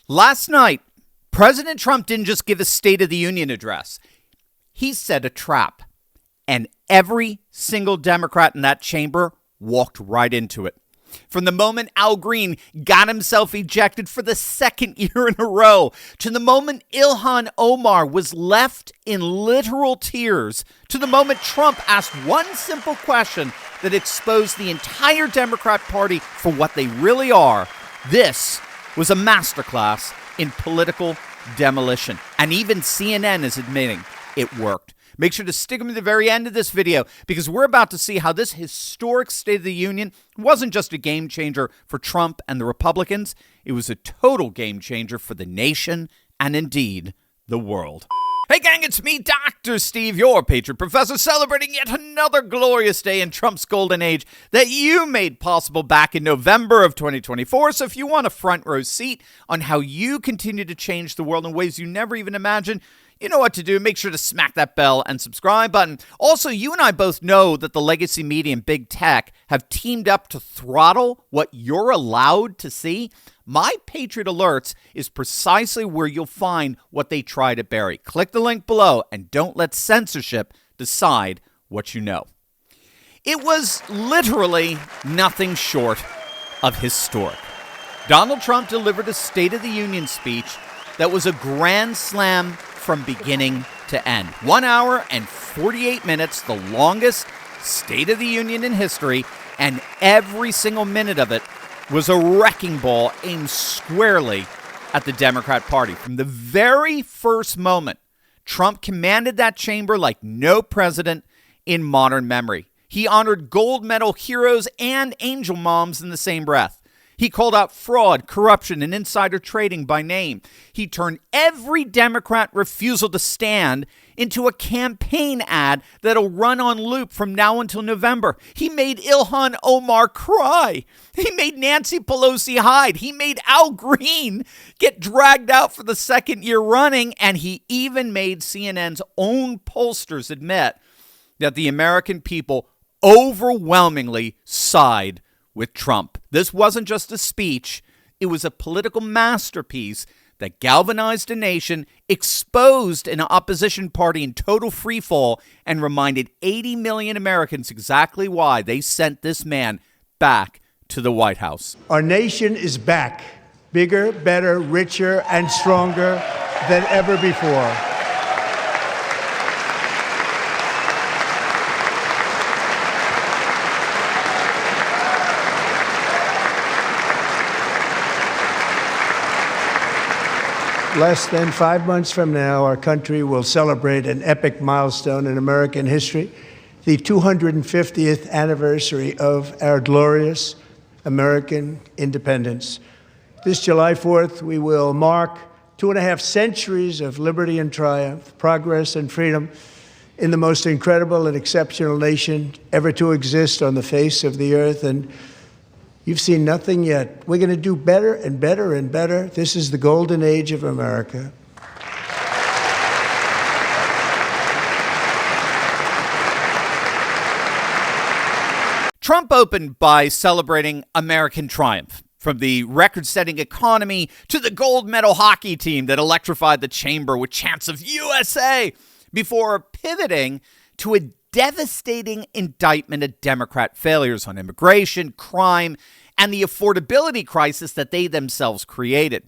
Last night, President Trump didn't just give a State of the Union address. He set a trap, and every single Democrat in that chamber walked right into it. From the moment Al Green got himself ejected for the second year in a row, to the moment Ilhan Omar was left in literal tears, to the moment Trump asked one simple question that exposed the entire Democrat Party for what they really are, this was a masterclass in political demolition. And even CNN is admitting it worked. Make sure to stick them to the very end of this video because we're about to see how this historic State of the Union wasn't just a game changer for Trump and the Republicans. It was a total game changer for the nation and indeed the world. Hey gang, it's me, Dr. Steve, your Patriot Professor, celebrating yet another glorious day in Trump's golden age that you made possible back in November of 2024. So if you want a front row seat on how you continue to change the world in ways you never even imagined, you know what to do. Make sure to smack that bell and subscribe button. Also, you and I both know that the legacy media and big tech have teamed up to throttle what you're allowed to see. My Patriot Alerts is precisely where you'll find what they try to bury. Click the link below and don't let censorship decide what you know. It was literally nothing short of historic. Donald Trump delivered a State of the Union speech that was a grand slam from beginning to end. 1 hour and 48 minutes, the longest State of the Union in history, and every single minute of it was a wrecking ball aimed squarely at the Democrat Party. From the very first moment, Trump commanded that chamber like no president in modern memory. He honored gold medal heroes and angel moms in the same breath. He called out fraud, corruption, and insider trading by name. He turned every Democrat refusal to stand into a campaign ad that'll run on loop from now until November. He made Ilhan Omar cry. He made Nancy Pelosi hide. He made Al Green get dragged out for the second year running. And he even made CNN's own pollsters admit that the American people overwhelmingly side with Trump. This wasn't just a speech. It was a political masterpiece that galvanized a nation, exposed an opposition party in total freefall, and reminded 80 million Americans exactly why they sent this man back to the White House. Our nation is back, bigger, better, richer, and stronger than ever before. Less than 5 months from now, our country will celebrate an epic milestone in American history, the 250th anniversary of our glorious American independence. This July 4th, we will mark 2.5 centuries of liberty and triumph, progress and freedom in the most incredible and exceptional nation ever to exist on the face of the earth. And you've seen nothing yet. We're going to do better and better and better. This is the golden age of America. Trump opened by celebrating American triumph, from the record-setting economy to the gold medal hockey team that electrified the chamber with chants of USA, before pivoting to a devastating indictment of Democrat failures on immigration, crime, and the affordability crisis that they themselves created.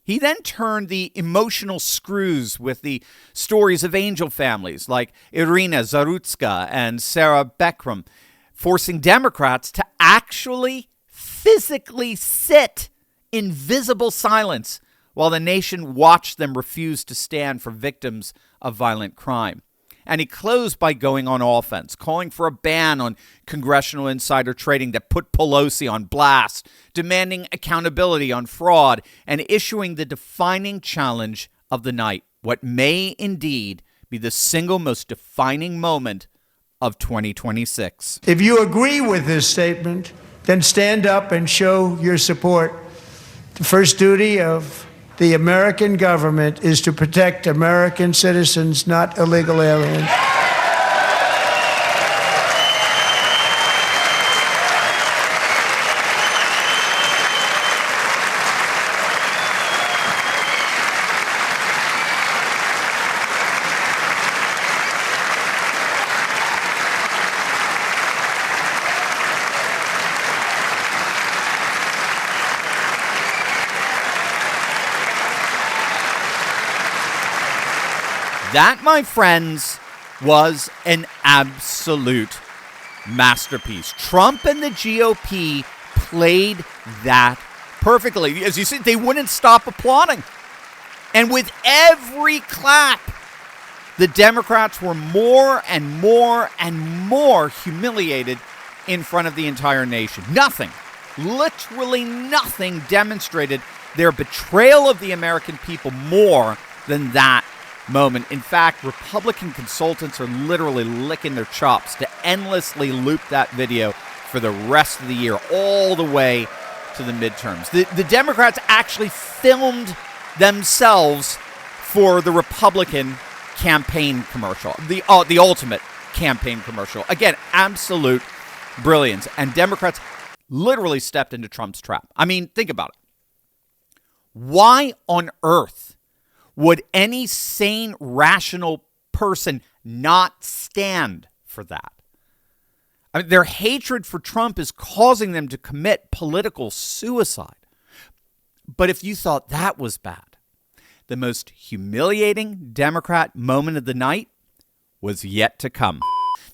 He then turned the emotional screws with the stories of angel families like Irina Zarutska and Sarah Beckram, forcing Democrats to actually physically sit in visible silence while the nation watched them refuse to stand for victims of violent crime. And he closed by going on offense, calling for a ban on congressional insider trading that put Pelosi on blast, demanding accountability on fraud, and issuing the defining challenge of the night, what may indeed be the single most defining moment of 2026. If you agree with this statement, then stand up and show your support. The first duty of the American government is to protect American citizens, not illegal aliens. That, my friends, was an absolute masterpiece. Trump and the GOP played that perfectly. As you see, they wouldn't stop applauding. And with every clap, the Democrats were more and more and more humiliated in front of the entire nation. Nothing, literally nothing demonstrated their betrayal of the American people more than that moment. In fact, Republican consultants are literally licking their chops to endlessly loop that video for the rest of the year, all the way to the midterms. The Democrats actually filmed themselves for the Republican campaign commercial, the ultimate campaign commercial. Again, absolute brilliance. And Democrats literally stepped into Trump's trap. I mean, think about it. Why on earth would any sane, rational person not stand for that? I mean, their hatred for Trump is causing them to commit political suicide. But if you thought that was bad, the most humiliating Democrat moment of the night was yet to come.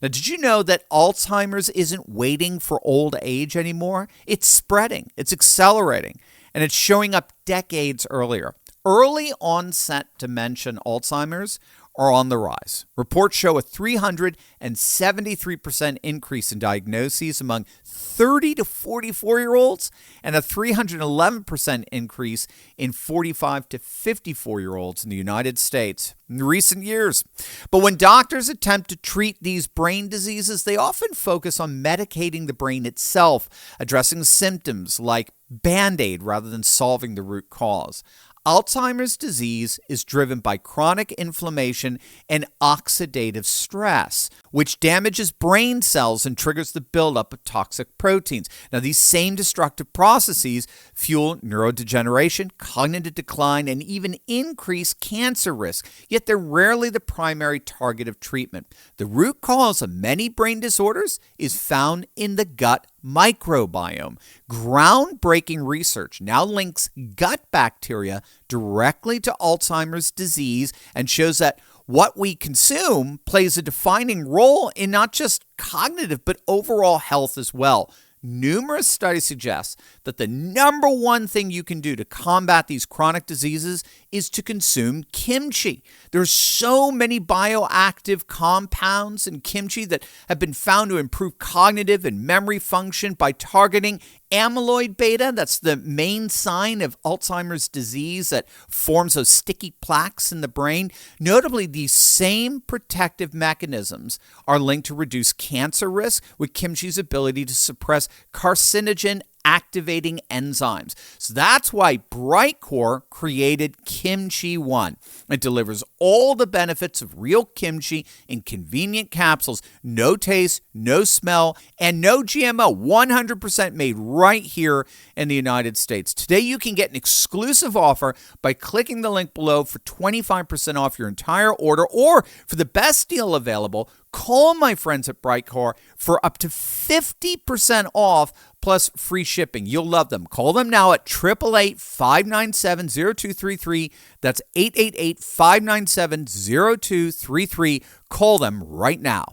Now, did you know that Alzheimer's isn't waiting for old age anymore? It's spreading, it's accelerating, and it's showing up decades earlier. Early onset dementia and Alzheimer's are on the rise. Reports show a 373% increase in diagnoses among 30 to 44-year-olds and a 311% increase in 45 to 54-year-olds in the United States in recent years. But when doctors attempt to treat these brain diseases, they often focus on medicating the brain itself, addressing symptoms like Band-Aid rather than solving the root cause. Alzheimer's disease is driven by chronic inflammation and oxidative stress, which damages brain cells and triggers the buildup of toxic proteins. Now, these same destructive processes fuel neurodegeneration, cognitive decline, and even increase cancer risk, yet they're rarely the primary target of treatment. The root cause of many brain disorders is found in the gut microbiome. Groundbreaking research now links gut bacteria directly to Alzheimer's disease and shows that what we consume plays a defining role in not just cognitive but overall health as well. Numerous studies suggest that the number one thing you can do to combat these chronic diseases is to consume kimchi. There's so many bioactive compounds in kimchi that have been found to improve cognitive and memory function by targeting amyloid beta. That's the main sign of Alzheimer's disease that forms those sticky plaques in the brain. Notably, these same protective mechanisms are linked to reduce cancer risk with kimchi's ability to suppress carcinogen activating enzymes. So that's why Brightcore created Kimchi One. It delivers all the benefits of real kimchi in convenient capsules. No taste, no smell, and no GMO. 100% made right here in the United States. Today you can get an exclusive offer by clicking the link below for 25% off your entire order, or for the best deal available, call my friends at Brightcore for up to 50% off plus free shipping. You'll love them. Call them now at 888-597-0233. That's 888-597-0233. Call them right now.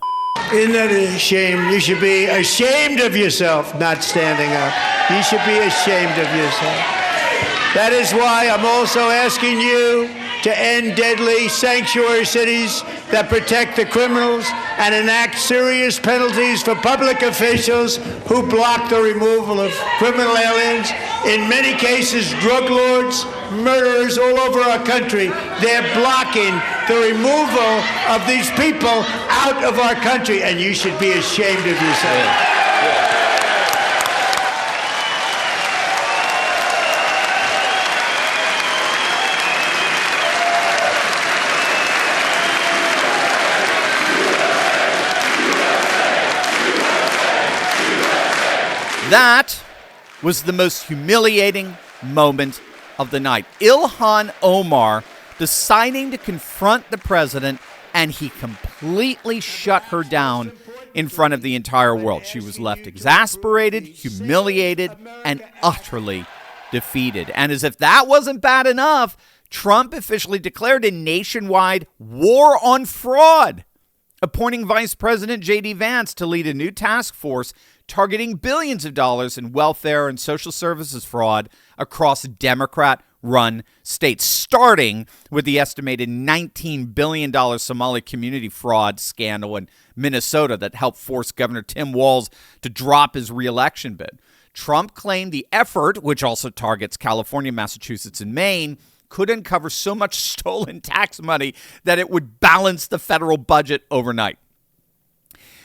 Isn't that a shame? You should be ashamed of yourself not standing up. You should be ashamed of yourself. That is why I'm also asking you to end deadly sanctuary cities that protect the criminals and enact serious penalties for public officials who block the removal of criminal aliens. In many cases, drug lords, murderers all over our country, they're blocking the removal of these people out of our country, and you should be ashamed of yourself. That was the most humiliating moment of the night. Ilhan Omar deciding to confront the president, and he completely shut her down in front of the entire world. She was left exasperated, humiliated, and utterly defeated. And as if that wasn't bad enough, Trump officially declared a nationwide war on fraud, appointing Vice President J.D. Vance to lead a new task force targeting billions of dollars in welfare and social services fraud across Democrat-run states, starting with the estimated $19 billion Somali community fraud scandal in Minnesota that helped force Governor Tim Walz to drop his re-election bid. Trump claimed the effort, which also targets California, Massachusetts, and Maine, could uncover so much stolen tax money that it would balance the federal budget overnight.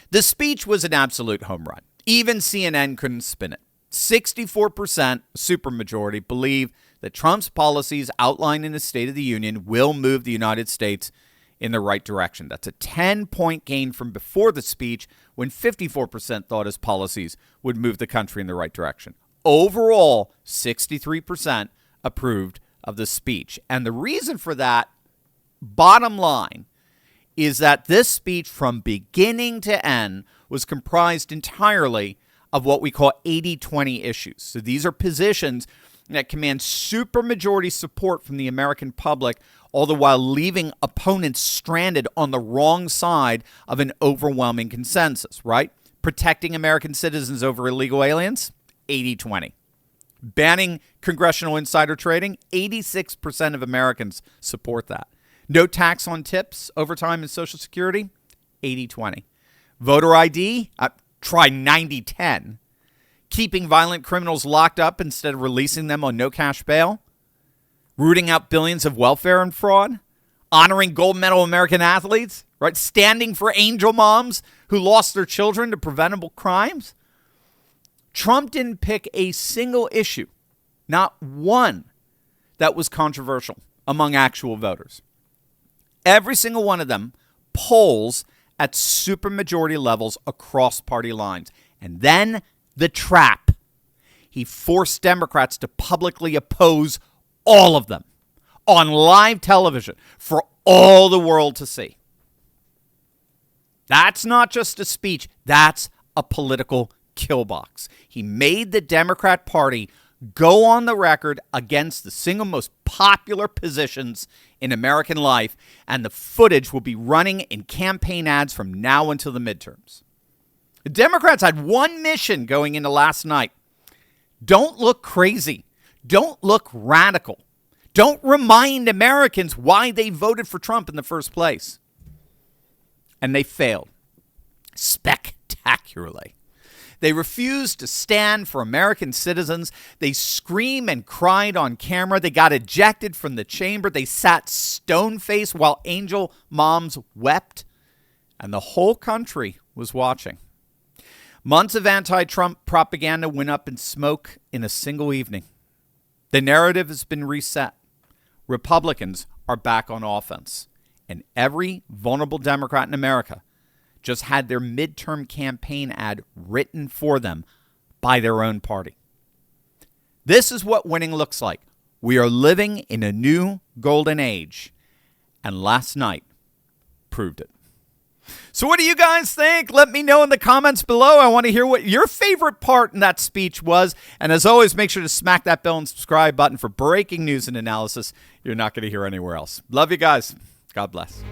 The speech was an absolute home run. Even CNN couldn't spin it. 64%, supermajority, believe that Trump's policies outlined in the State of the Union will move the United States in the right direction. That's a 10-point gain from before the speech, when 54% thought his policies would move the country in the right direction. Overall, 63% approved of the speech. And the reason for that, bottom line, is that this speech from beginning to end was comprised entirely of what we call 80-20 issues. So these are positions that command supermajority support from the American public, all the while leaving opponents stranded on the wrong side of an overwhelming consensus, right? Protecting American citizens over illegal aliens, 80-20. Banning congressional insider trading, 86% of Americans support that. No tax on tips, overtime, and Social Security, 80-20. Voter ID, try 90-10. Keeping violent criminals locked up instead of releasing them on no cash bail. Rooting out billions of welfare and fraud. Honoring gold medal American athletes, right? Standing for angel moms who lost their children to preventable crimes. Trump didn't pick a single issue, not one, that was controversial among actual voters. Every single one of them polls at supermajority levels across party lines. And then the trap. He forced Democrats to publicly oppose all of them on live television for all the world to see. That's not just a speech. That's a political kill box. He made the Democrat Party go on the record against the single most popular positions in American life, and the footage will be running in campaign ads from now until the midterms. The Democrats had one mission going into last night. Don't look crazy. Don't look radical. Don't remind Americans why they voted for Trump in the first place. And they failed spectacularly. They refused to stand for American citizens. They screamed and cried on camera. They got ejected from the chamber. They sat stone-faced while angel moms wept. And the whole country was watching. Months of anti-Trump propaganda went up in smoke in a single evening. The narrative has been reset. Republicans are back on offense. And every vulnerable Democrat in America just had their midterm campaign ad written for them by their own party. This is what winning looks like. We are living in a new golden age. And last night proved it. So what do you guys think? Let me know in the comments below. I want to hear what your favorite part in that speech was. And as always, make sure to smack that bell and subscribe button for breaking news and analysis you're not going to hear anywhere else. Love you guys. God bless.